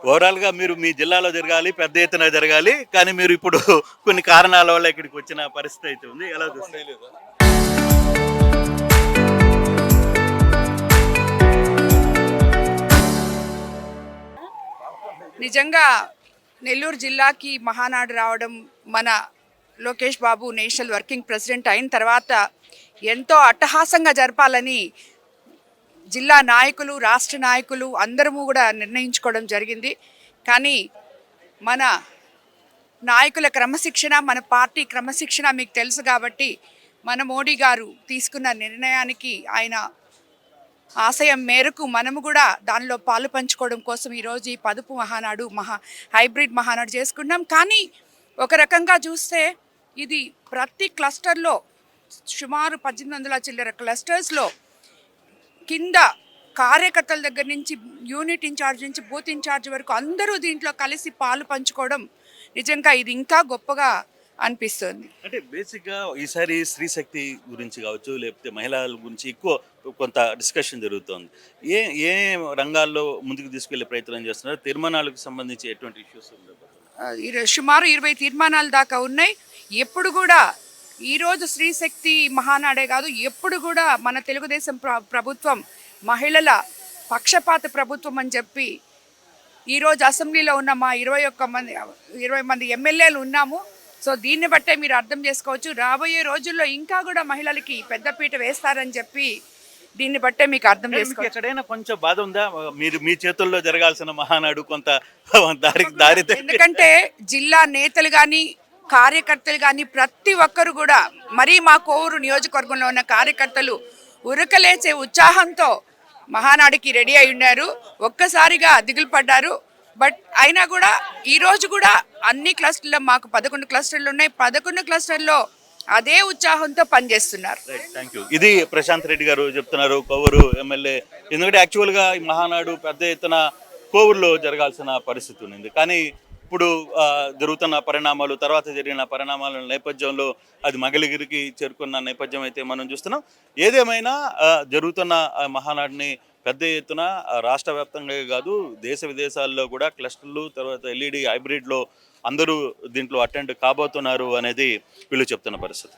ఓవరాల్గా మీరు మీ జిల్లాలో జరగాలి, పెద్ద ఎత్తున జరగాలి. కానీ మీరు ఇప్పుడు కొన్ని కారణాల వల్ల ఇక్కడికి వచ్చిన పరిస్థితి అయితే ఉంది. ఎలా చూస్తారు? నిజంగా నెల్లూరు జిల్లాకి మహానాడు రావడం, మన Lokesh Babu national working president అయిన తర్వాత ఎంతో అట్టహాసంగా జరపాలని జిల్లా నాయకులు, రాష్ట్ర నాయకులు అందరము కూడా నిర్ణయించుకోవడం జరిగింది. కానీ మన నాయకుల క్రమశిక్షణ, మన పార్టీ క్రమశిక్షణ మీకు తెలుసు కాబట్టి మన మోడీ గారు తీసుకున్న నిర్ణయానికి, ఆయన ఆశయం మేరకు మనము కూడా దానిలో పాలు పంచుకోవడం కోసం ఈరోజు ఈ పదుపు మహానాడు, హైబ్రిడ్ మహానాడు చేసుకున్నాం. కానీ ఒక రకంగా చూస్తే ఇది ప్రతి క్లస్టర్లో సుమారు 1800 చిల్లర క్లస్టర్స్లో కింద కార్యకర్తల దగ్గర నుంచి యూనిట్ ఇన్ఛార్జ్ నుంచి బూత్ ఇన్ఛార్జ్ వరకు అందరూ దీంట్లో కలిసి పాలు పంచుకోవడం నిజంగా ఇది ఇంకా గొప్పగా అనిపిస్తుంది. అంటే బేసిక్గా ఈసారి స్త్రీ శక్తి గురించి కావచ్చు, లేకపోతే మహిళల గురించి ఎక్కువ కొంత డిస్కషన్ జరుగుతోంది. ఏ ఏ రంగాల్లో ముందుకు తీసుకెళ్లే ప్రయత్నం చేస్తున్నారు? తీర్మానాలకు సంబంధించి ఎటువంటి ఇష్యూస్ సుమారు 20 తీర్మానాలు దాకా ఉన్నాయి. ఎప్పుడు కూడా ఈరోజు స్త్రీ శక్తి మహానాడే కాదు, ఎప్పుడు కూడా మన తెలుగుదేశం ప్రభుత్వం మహిళల పక్షపాత ప్రభుత్వం అని చెప్పి ఈరోజు అసెంబ్లీలో ఉన్న మా 20 మంది ఎమ్మెల్యేలు ఉన్నాము. సో దీన్ని బట్టే మీరు అర్థం చేసుకోవచ్చు, రాబోయే రోజుల్లో ఇంకా కూడా మహిళలకి పెద్దపీట వేస్తారని చెప్పి దీన్ని బట్టే మీకు అర్థం చేసుకోవచ్చు. ఎక్కడైనా కొంచెం బాధ ఉందా? మీరు మీ చేతుల్లో జరగాల్సిన మహానాడు కొంత దారి ఎందుకంటే జిల్లా నేతలు కానీ కార్యకర్తలు కానీ ప్రతి ఒక్కరు కూడా, మరీ మా కోవూరు నియోజకవర్గంలో ఉన్న కార్యకర్తలు ఉరకలేచే ఉత్సాహంతో మహానాడుకి రెడీ అయి ఉన్నారు. ఒక్కసారిగా దిగులు పడ్డారు. బట్ అయినా కూడా ఈరోజు కూడా అన్ని క్లస్టర్లో మాకు 11 క్లస్టర్లు ఉన్నాయి. 11 క్లస్టర్లో అదే ఉత్సాహంతో పనిచేస్తున్నారు. Thank you. ఇది ప్రశాంత్ రెడ్డి గారు చెప్తున్నారు, కోవూరు ఎమ్మెల్యే. ఎందుకంటే యాక్చువల్గా ఈ మహానాడు పెద్ద ఎత్తున కోవూరులో జరగాల్సిన పరిస్థితి ఉంది. కానీ ఇప్పుడు జరుగుతున్న పరిణామాలు, తర్వాత జరిగిన పరిణామాల నేపథ్యంలో అది మంగళగిరికి చేరుకున్న నేపథ్యం అయితే మనం చూస్తున్నాం. ఏదేమైనా జరుగుతున్న మహానాడిని పెద్ద ఎత్తున రాష్ట్ర వ్యాప్తంగా కాదు, దేశ విదేశాల్లో కూడా క్లస్టర్లు, తర్వాత ఎల్ఈడి హైబ్రిడ్లో అందరూ దీంట్లో అటెండ్ కాబోతున్నారు అనేది వీళ్ళు చెప్తున్న పరిస్థితి.